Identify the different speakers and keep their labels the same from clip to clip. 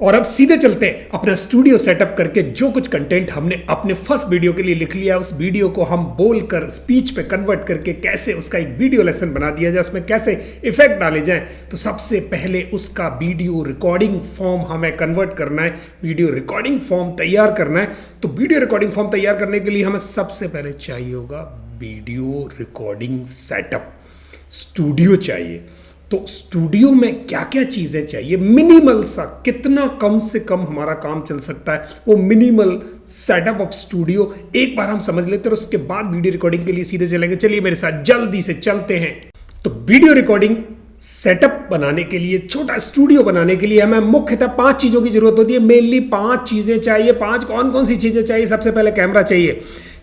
Speaker 1: और अब सीधे चलते हैं अपना स्टूडियो सेटअप करके। जो कुछ कंटेंट हमने अपने फर्स्ट वीडियो के लिए लिख लिया, उस वीडियो को हम बोलकर स्पीच पे कन्वर्ट करके कैसे उसका एक वीडियो लेसन बना दिया जाए, उसमें कैसे इफेक्ट डाले जाएं। तो सबसे पहले उसका वीडियो रिकॉर्डिंग फॉर्म हमें कन्वर्ट करना है, वीडियो रिकॉर्डिंग फॉर्म तैयार करना है। तो वीडियो रिकॉर्डिंग फॉर्म तैयार करने के लिए हमें सबसे पहले चाहिए होगा वीडियो रिकॉर्डिंग सेटअप, स्टूडियो चाहिए। तो स्टूडियो में क्या क्या चीज़ें चाहिए, मिनिमल सा, कितना कम से कम हमारा काम चल सकता है, वो मिनिमल सेटअप ऑफ स्टूडियो एक बार हम समझ लेते हैं और उसके बाद वीडियो रिकॉर्डिंग के लिए सीधे चलेंगे। चलिए मेरे साथ जल्दी से चलते हैं। तो वीडियो रिकॉर्डिंग सेटअप बनाने के लिए, छोटा स्टूडियो बनाने के लिए हमें मुख्यतः 5 चीज़ों की जरूरत होती है। मेनली 5 चीज़ें चाहिए। 5 कौन कौन सी चीज़ें चाहिए? सबसे पहले कैमरा चाहिए।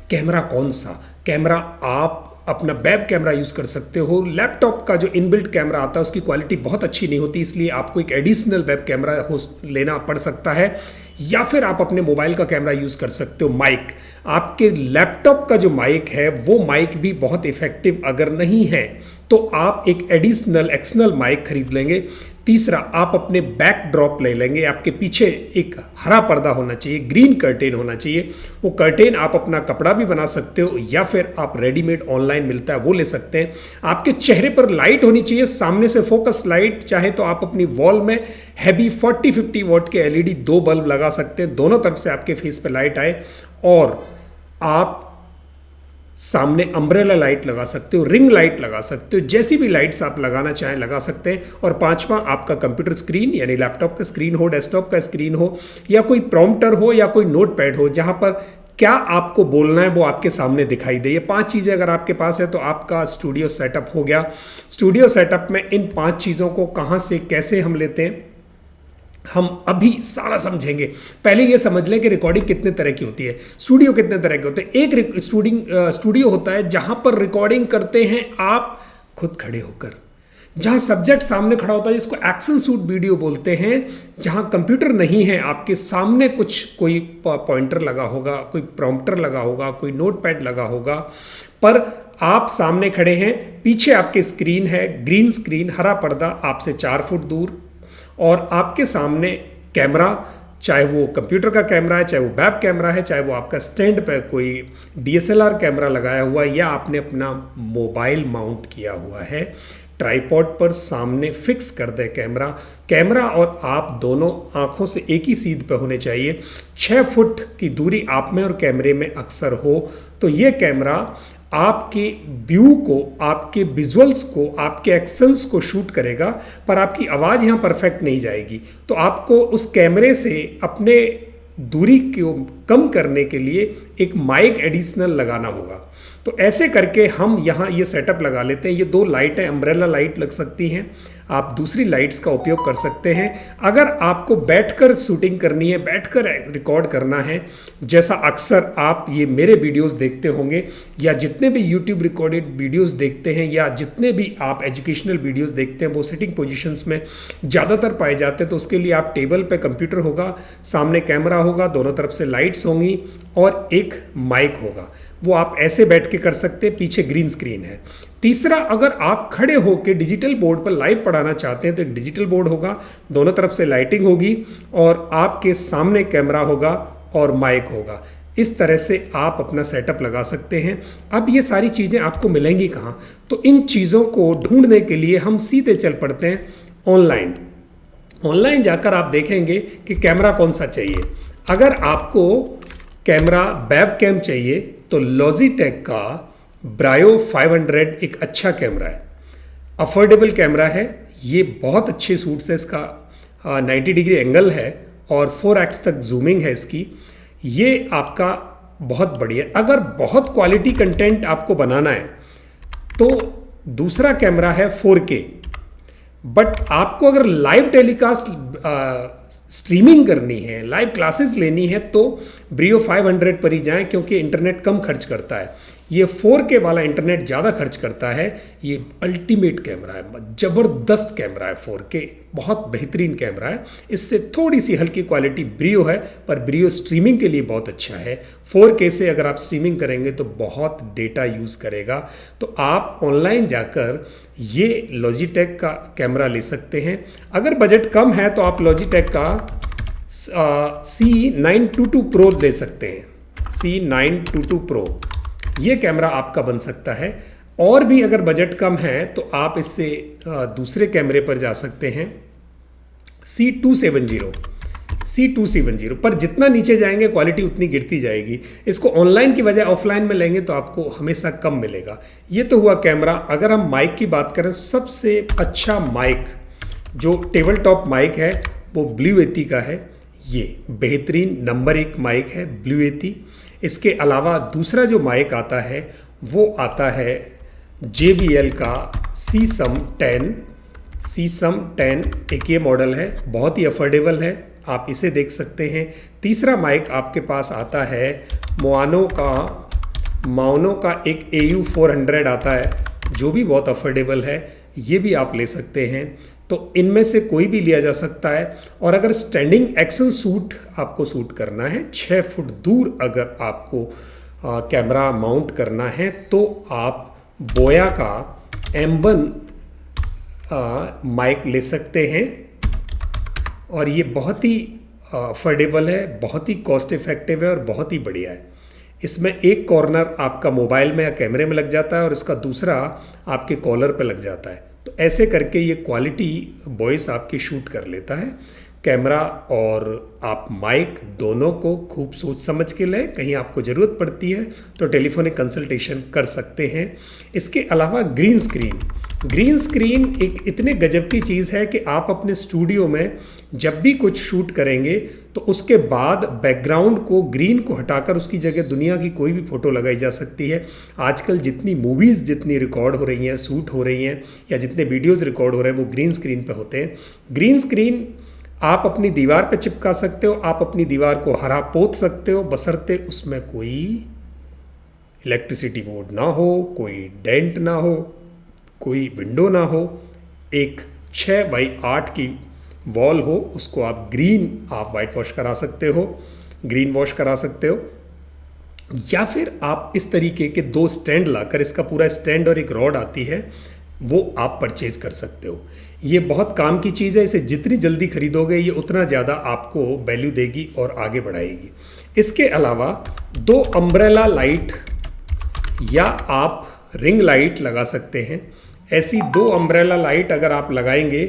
Speaker 1: कैमरा कौन सा? कैमरा आप अपना वेब कैमरा यूज़ कर सकते हो। लैपटॉप का जो इनबिल्ट कैमरा आता है उसकी क्वालिटी बहुत अच्छी नहीं होती, इसलिए आपको एक एडिशनल वेब कैमरा लेना पड़ सकता है, या फिर आप अपने मोबाइल का कैमरा यूज़ कर सकते हो। माइक, आपके लैपटॉप का जो माइक है वो माइक भी बहुत इफेक्टिव अगर नहीं है तो आप एक एडिशनल एक्सटर्नल माइक खरीद लेंगे। तीसरा, आप अपने बैकड्रॉप ले लेंगे। आपके पीछे एक हरा पर्दा होना चाहिए, ग्रीन कर्टेन होना चाहिए। वो कर्टेन आप अपना कपड़ा भी बना सकते हो या फिर आप रेडीमेड ऑनलाइन मिलता है वो ले सकते हैं। आपके चेहरे पर लाइट होनी चाहिए, सामने से फोकस लाइट। चाहे तो आप अपनी वॉल में हैवी 40-50 वॉट के एलईडी 2 बल्ब लगा सकते हैं, दोनों तरफ से आपके फेस पे लाइट आए। और आप सामने अम्ब्रेला लाइट लगा सकते हो, रिंग लाइट लगा सकते हो, जैसी भी लाइट्स आप लगाना चाहें लगा सकते हैं। और 5वां, आपका कंप्यूटर स्क्रीन यानी लैपटॉप का स्क्रीन हो, डेस्कटॉप का स्क्रीन हो, या कोई प्रॉम्प्टर हो या कोई नोट पैड हो जहां पर क्या आपको बोलना है वो आपके सामने दिखाई दे। ये 5 चीज़ें अगर आपके पास है तो आपका स्टूडियो सेटअप हो गया। स्टूडियो सेटअप में इन 5 चीज़ों को कहाँ से कैसे हम लेते हैं हम अभी सारा समझेंगे। पहले ये समझ लें कि रिकॉर्डिंग कितने तरह की होती है, स्टूडियो कितने तरह के होते हैं। एक स्टूडियो होता है जहां पर रिकॉर्डिंग करते हैं आप खुद खड़े होकर, जहां सब्जेक्ट सामने खड़ा होता है, जिसको एक्शन शूट वीडियो बोलते हैं, जहां कंप्यूटर नहीं है, आपके सामने कोई पॉइंटर लगा होगा, कोई प्रॉम्प्टर लगा होगा, कोई नोट पैड लगा होगा, पर आप सामने खड़े हैं, पीछे आपके स्क्रीन है, ग्रीन स्क्रीन, हरा पर्दा आपसे 4 फुट दूर, और आपके सामने कैमरा, चाहे वो कंप्यूटर का कैमरा है, चाहे वो वेब कैमरा है, चाहे वो आपका स्टैंड पे कोई डीएसएलआर कैमरा लगाया हुआ है, या आपने अपना मोबाइल माउंट किया हुआ है ट्राइपॉड पर, सामने फिक्स कर दे कैमरा और आप दोनों आंखों से एक ही सीध पे होने चाहिए। 6 फुट की दूरी आप में और कैमरे में अक्सर हो, तो ये कैमरा आपके व्यू को, आपके विजुअल्स को, आपके एक्शंस को शूट करेगा, पर आपकी आवाज़ यहाँ परफेक्ट नहीं जाएगी। तो आपको उस कैमरे से अपने दूरी को कम करने के लिए एक माइक एडिशनल लगाना होगा। तो ऐसे करके हम यहाँ ये सेटअप लगा लेते हैं। ये 2 लाइटें अम्ब्रेला लाइट लग सकती हैं, आप दूसरी लाइट्स का उपयोग कर सकते हैं। अगर आपको बैठकर शूटिंग करनी है, बैठकर रिकॉर्ड करना है, जैसा अक्सर आप ये मेरे वीडियोस देखते होंगे या जितने भी यूट्यूब रिकॉर्डेड वीडियोस देखते हैं या जितने भी आप एजुकेशनल वीडियोस देखते हैं, वो सिटिंग पोजीशंस में ज़्यादातर पाए जाते हैं। तो उसके लिए आप टेबल पे कंप्यूटर होगा, सामने कैमरा होगा, दोनों तरफ से लाइट्स होंगी और एक माइक होगा। वो आप ऐसे बैठ के कर सकते हैं, पीछे ग्रीन स्क्रीन है। तीसरा, अगर आप खड़े होकर डिजिटल बोर्ड पर लाइव पढ़ाना चाहते हैं तो एक डिजिटल बोर्ड होगा, दोनों तरफ से लाइटिंग होगी और आपके सामने कैमरा होगा और माइक होगा। इस तरह से आप अपना सेटअप लगा सकते हैं। अब ये सारी चीज़ें आपको मिलेंगी कहाँ? तो इन चीज़ों को ढूंढने के लिए हम सीधे चल पड़ते हैं ऑनलाइन। ऑनलाइन जाकर आप देखेंगे कि कैमरा कौन सा चाहिए। अगर आपको कैमरा वेब कैम चाहिए तो लॉजिटेक का ब्रायो 500 एक अच्छा कैमरा है, अफोर्डेबल कैमरा है। ये बहुत अच्छे शूट्स है, इसका 90 डिग्री एंगल है और 4x तक जूमिंग है इसकी। ये आपका बहुत बढ़िया। अगर बहुत क्वालिटी कंटेंट आपको बनाना है तो दूसरा कैमरा है 4K। बट आपको अगर लाइव टेलीकास्ट स्ट्रीमिंग करनी है, लाइव क्लासेस लेनी है, तो ब्रियो 500 पर ही जाएं, क्योंकि इंटरनेट कम खर्च करता है। ये 4K वाला इंटरनेट ज़्यादा खर्च करता है। ये अल्टीमेट कैमरा है, ज़बरदस्त कैमरा है। 4K बहुत बेहतरीन कैमरा है। इससे थोड़ी सी हल्की क्वालिटी ब्रियो है, पर ब्रियो स्ट्रीमिंग के लिए बहुत अच्छा है। 4K से अगर आप स्ट्रीमिंग करेंगे तो बहुत डेटा यूज़ करेगा। तो आप ऑनलाइन जाकर ये लॉजिटेक का कैमरा ले सकते हैं। अगर बजट कम है तो आप लॉजिटेक का C922 प्रो ले सकते हैं। C922 प्रो ये कैमरा आपका बन सकता है। और भी अगर बजट कम है तो आप इससे दूसरे कैमरे पर जा सकते हैं, C270 पर जितना नीचे जाएंगे क्वालिटी उतनी गिरती जाएगी। इसको ऑनलाइन की बजाय ऑफलाइन में लेंगे तो आपको हमेशा कम मिलेगा। ये तो हुआ कैमरा। अगर हम माइक की बात करें, सबसे अच्छा माइक जो टेबल टॉप माइक है वो ब्लू यती का है। ये बेहतरीन नंबर 1 माइक है ब्लू यती। इसके अलावा दूसरा जो माइक आता है वो आता है JBL का CSUM10 एक ये मॉडल है, बहुत ही अफोर्डेबल है, आप इसे देख सकते हैं। तीसरा माइक आपके पास आता है माओनो का एक AU400 आता है जो भी बहुत अफोर्डेबल है, ये भी आप ले सकते हैं। तो इनमें से कोई भी लिया जा सकता है। और अगर स्टैंडिंग एक्शन शूट आपको शूट करना है, 6 फुट दूर अगर आपको कैमरा माउंट करना है तो आप बोया का M1 माइक ले सकते हैं। और ये बहुत ही अफोर्डेबल है, बहुत ही कॉस्ट इफेक्टिव है और बहुत ही बढ़िया है। इसमें एक कॉर्नर आपका मोबाइल में या कैमरे में लग जाता है और इसका दूसरा आपके कॉलर पे लग जाता है। तो ऐसे करके ये क्वालिटी वॉइस आपकी शूट कर लेता है। कैमरा और आप माइक दोनों को खूब सोच समझ के लें, कहीं आपको ज़रूरत पड़ती है तो टेलीफोनिक कंसल्टेशन कर सकते हैं। इसके अलावा ग्रीन स्क्रीन एक इतने गजब की चीज़ है कि आप अपने स्टूडियो में जब भी कुछ शूट करेंगे तो उसके बाद बैकग्राउंड को ग्रीन को हटाकर उसकी जगह दुनिया की कोई भी फ़ोटो लगाई जा सकती है। आजकल जितनी मूवीज़ जितनी रिकॉर्ड हो रही हैं, शूट हो रही हैं या जितने वीडियोज़ रिकॉर्ड हो रहे हैं वो ग्रीन स्क्रीन पे होते हैं। ग्रीन स्क्रीन आप अपनी दीवार पे चिपका सकते हो, आप अपनी दीवार को हरा पोत सकते हो, बशर्ते उसमें कोई इलेक्ट्रिसिटी बोर्ड ना हो, कोई डेंट ना हो, कोई विंडो ना हो। एक 6x8 की वॉल हो, उसको आप वाइट वॉश करा सकते हो, ग्रीन वॉश करा सकते हो। या फिर आप इस तरीके के 2 स्टैंड लाकर, इसका पूरा स्टैंड और एक रॉड आती है, वो आप परचेज कर सकते हो। ये बहुत काम की चीज़ है। इसे जितनी जल्दी खरीदोगे ये उतना ज़्यादा आपको वैल्यू देगी और आगे बढ़ाएगी। इसके अलावा 2 अम्ब्रेला लाइट या आप रिंग लाइट लगा सकते हैं। ऐसी 2 अम्ब्रेला लाइट अगर आप लगाएंगे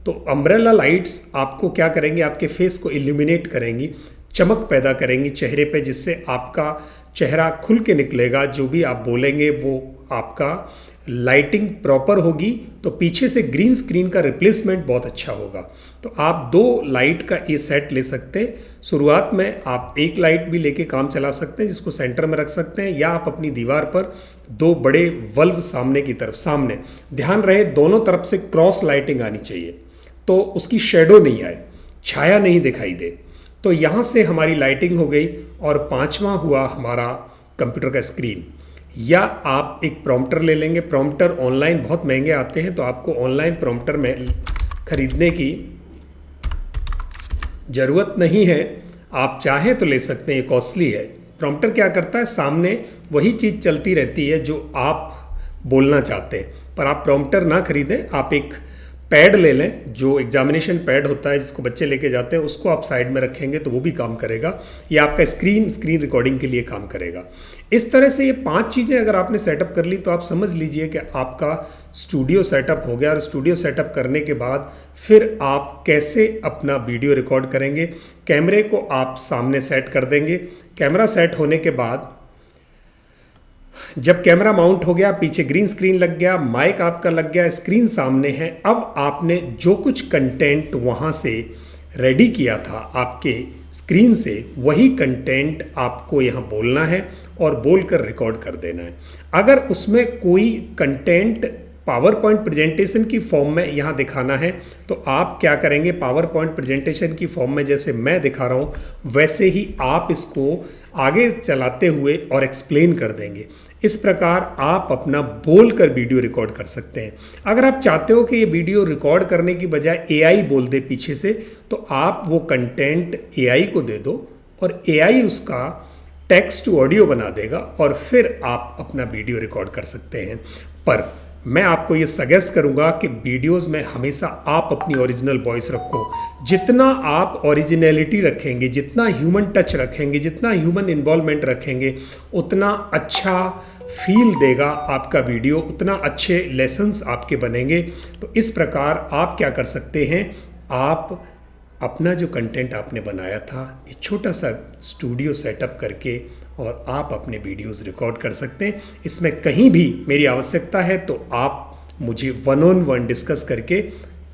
Speaker 1: तो अम्ब्रेला लाइट्स आपको क्या करेंगी, आपके फेस को इल्यूमिनेट करेंगी, चमक पैदा करेंगी चेहरे पे, जिससे आपका चेहरा खुल के निकलेगा। जो भी आप बोलेंगे वो आपका लाइटिंग प्रॉपर होगी। तो पीछे से ग्रीन स्क्रीन का रिप्लेसमेंट बहुत अच्छा होगा। तो आप 2 लाइट का ये सेट ले सकते हैं। शुरुआत में आप 1 लाइट भी लेके काम चला सकते हैं जिसको सेंटर में रख सकते हैं, या आप अपनी दीवार पर 2 बड़े वल्व सामने की तरफ, सामने ध्यान रहे दोनों तरफ से क्रॉस लाइटिंग आनी चाहिए तो उसकी शेडो नहीं आए, छाया नहीं दिखाई दे। तो यहाँ से हमारी लाइटिंग हो गई। और 5वां हुआ हमारा कंप्यूटर का स्क्रीन। या आप एक प्रॉम्प्टर ले लेंगे। प्रॉम्प्टर ऑनलाइन बहुत महंगे आते हैं, तो आपको ऑनलाइन प्रॉम्प्टर में खरीदने की ज़रूरत नहीं है। आप चाहें तो ले सकते हैं, ये कॉस्टली है। प्रॉम्प्टर क्या करता है, सामने वही चीज़ चलती रहती है जो आप बोलना चाहते हैं। पर आप प्रॉम्प्टर ना खरीदें, आप एक पैड ले लें, जो एग्जामिनेशन पैड होता है जिसको बच्चे लेके जाते हैं, उसको आप साइड में रखेंगे तो वो भी काम करेगा। ये आपका स्क्रीन रिकॉर्डिंग के लिए काम करेगा। इस तरह से ये 5 चीज़ें अगर आपने सेटअप कर ली तो आप समझ लीजिए कि आपका स्टूडियो सेटअप हो गया। और स्टूडियो सेटअप करने के बाद फिर आप कैसे अपना वीडियो रिकॉर्ड करेंगे। कैमरे को आप सामने सेट कर देंगे। कैमरा सेट होने के बाद जब कैमरा माउंट हो गया, पीछे ग्रीन स्क्रीन लग गया, माइक आपका लग गया, स्क्रीन सामने है, अब आपने जो कुछ कंटेंट वहाँ से रेडी किया था आपके स्क्रीन से, वही कंटेंट आपको यहाँ बोलना है और बोलकर रिकॉर्ड कर देना है। अगर उसमें कोई कंटेंट पावर पॉइंट प्रेजेंटेशन की फॉर्म में यहाँ दिखाना है तो आप क्या करेंगे, पावर पॉइंट प्रेजेंटेशन की फॉर्म में जैसे मैं दिखा रहा हूँ वैसे ही आप इसको आगे चलाते हुए और एक्सप्लेन कर देंगे। इस प्रकार आप अपना बोलकर वीडियो रिकॉर्ड कर सकते हैं। अगर आप चाहते हो कि ये वीडियो रिकॉर्ड करने की बजाय AI बोल दे पीछे से, तो आप वो कंटेंट AI को दे दो और AI उसका टेक्स्ट टू ऑडियो बना देगा और फिर आप अपना वीडियो रिकॉर्ड कर सकते हैं। पर मैं आपको ये सजेस्ट करूंगा कि वीडियोस में हमेशा आप अपनी ओरिजिनल वॉइस रखो। जितना आप ओरिजिनलिटी रखेंगे, जितना ह्यूमन टच रखेंगे, जितना ह्यूमन इन्वॉल्वमेंट रखेंगे, उतना अच्छा फील देगा आपका वीडियो, उतना अच्छे लेसन्स आपके बनेंगे। तो इस प्रकार आप क्या कर सकते हैं, आप अपना जो कंटेंट आपने बनाया था एक छोटा सा स्टूडियो सेटअप करके और आप अपने वीडियोस रिकॉर्ड कर सकते हैं। इसमें कहीं भी मेरी आवश्यकता है तो आप मुझे 1-on-1 डिस्कस करके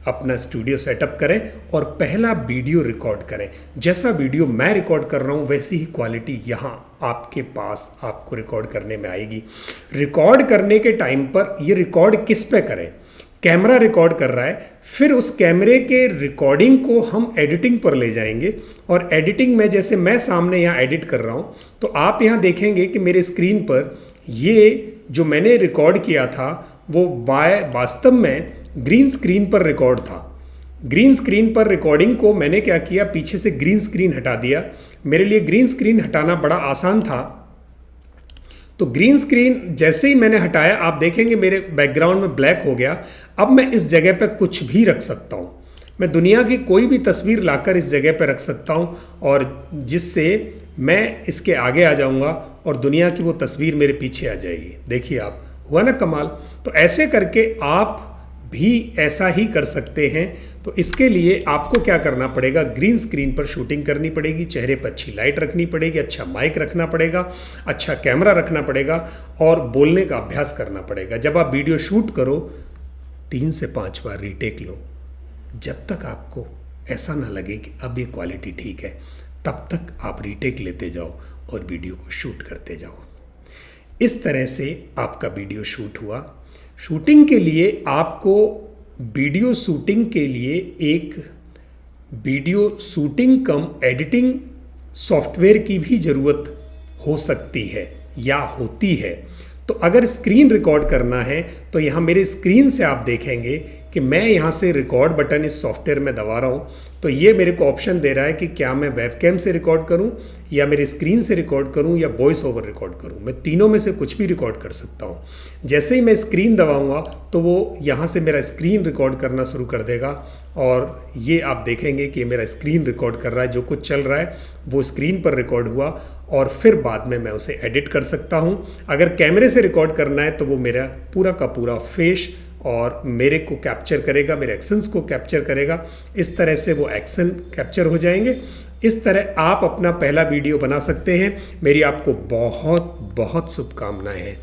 Speaker 1: अपना स्टूडियो सेटअप करें और पहला वीडियो रिकॉर्ड करें। जैसा वीडियो मैं रिकॉर्ड कर रहा हूँ वैसी ही क्वालिटी यहाँ आपके पास आपको रिकॉर्ड करने में आएगी। रिकॉर्ड करने के टाइम पर ये रिकॉर्ड किस पे करें, कैमरा रिकॉर्ड कर रहा है, फिर उस कैमरे के रिकॉर्डिंग को हम एडिटिंग पर ले जाएंगे और एडिटिंग में जैसे मैं सामने यहाँ एडिट कर रहा हूँ तो आप यहाँ देखेंगे कि मेरे स्क्रीन पर ये जो मैंने रिकॉर्ड किया था वो वास्तव में ग्रीन स्क्रीन पर रिकॉर्ड था। ग्रीन स्क्रीन पर रिकॉर्डिंग को मैंने क्या किया, पीछे से ग्रीन स्क्रीन हटा दिया। मेरे लिए ग्रीन स्क्रीन हटाना बड़ा आसान था, तो ग्रीन स्क्रीन जैसे ही मैंने हटाया आप देखेंगे मेरे बैकग्राउंड में ब्लैक हो गया। अब मैं इस जगह पे कुछ भी रख सकता हूँ, मैं दुनिया की कोई भी तस्वीर लाकर इस जगह पे रख सकता हूँ और जिससे मैं इसके आगे आ जाऊँगा और दुनिया की वो तस्वीर मेरे पीछे आ जाएगी। देखिए आप, हुआ ना कमाल। तो ऐसे करके आप भी ऐसा ही कर सकते हैं। तो इसके लिए आपको क्या करना पड़ेगा, ग्रीन स्क्रीन पर शूटिंग करनी पड़ेगी, चेहरे पर अच्छी लाइट रखनी पड़ेगी, अच्छा माइक रखना पड़ेगा, अच्छा कैमरा रखना पड़ेगा और बोलने का अभ्यास करना पड़ेगा। जब आप वीडियो शूट करो 3 से 5 बार रीटेक लो, जब तक आपको ऐसा ना लगे कि अब ये क्वालिटी ठीक है तब तक आप रीटेक लेते जाओ और वीडियो को शूट करते जाओ। इस तरह से आपका वीडियो शूट हुआ। शूटिंग के लिए आपको वीडियो शूटिंग के लिए एक वीडियो शूटिंग कम एडिटिंग सॉफ्टवेयर की भी ज़रूरत हो सकती है या होती है। तो अगर स्क्रीन रिकॉर्ड करना है तो यहाँ मेरे स्क्रीन से आप देखेंगे कि मैं यहाँ से रिकॉर्ड बटन इस सॉफ्टवेयर में दबा रहा हूँ तो ये मेरे को ऑप्शन दे रहा है कि क्या मैं वेबकैम से रिकॉर्ड करूँ या मेरे स्क्रीन से रिकॉर्ड करूँ या वॉइस ओवर रिकॉर्ड करूँ। मैं तीनों में से कुछ भी रिकॉर्ड कर सकता हूँ। जैसे ही मैं स्क्रीन दबाऊँगा तो वो यहाँ से मेरा स्क्रीन रिकॉर्ड करना शुरू कर देगा और ये आप देखेंगे कि मेरा स्क्रीन रिकॉर्ड कर रहा है, जो कुछ चल रहा है वो स्क्रीन पर रिकॉर्ड हुआ और फिर बाद में मैं उसे एडिट कर सकता हूँ। अगर कैमरे से रिकॉर्ड करना है तो वो मेरा पूरा का पूरा फेस और मेरे को कैप्चर करेगा, मेरे एक्शंस को कैप्चर करेगा। इस तरह से वो एक्शन कैप्चर हो जाएंगे। इस तरह आप अपना पहला वीडियो बना सकते हैं। मेरी आपको बहुत बहुत शुभकामनाएं हैं।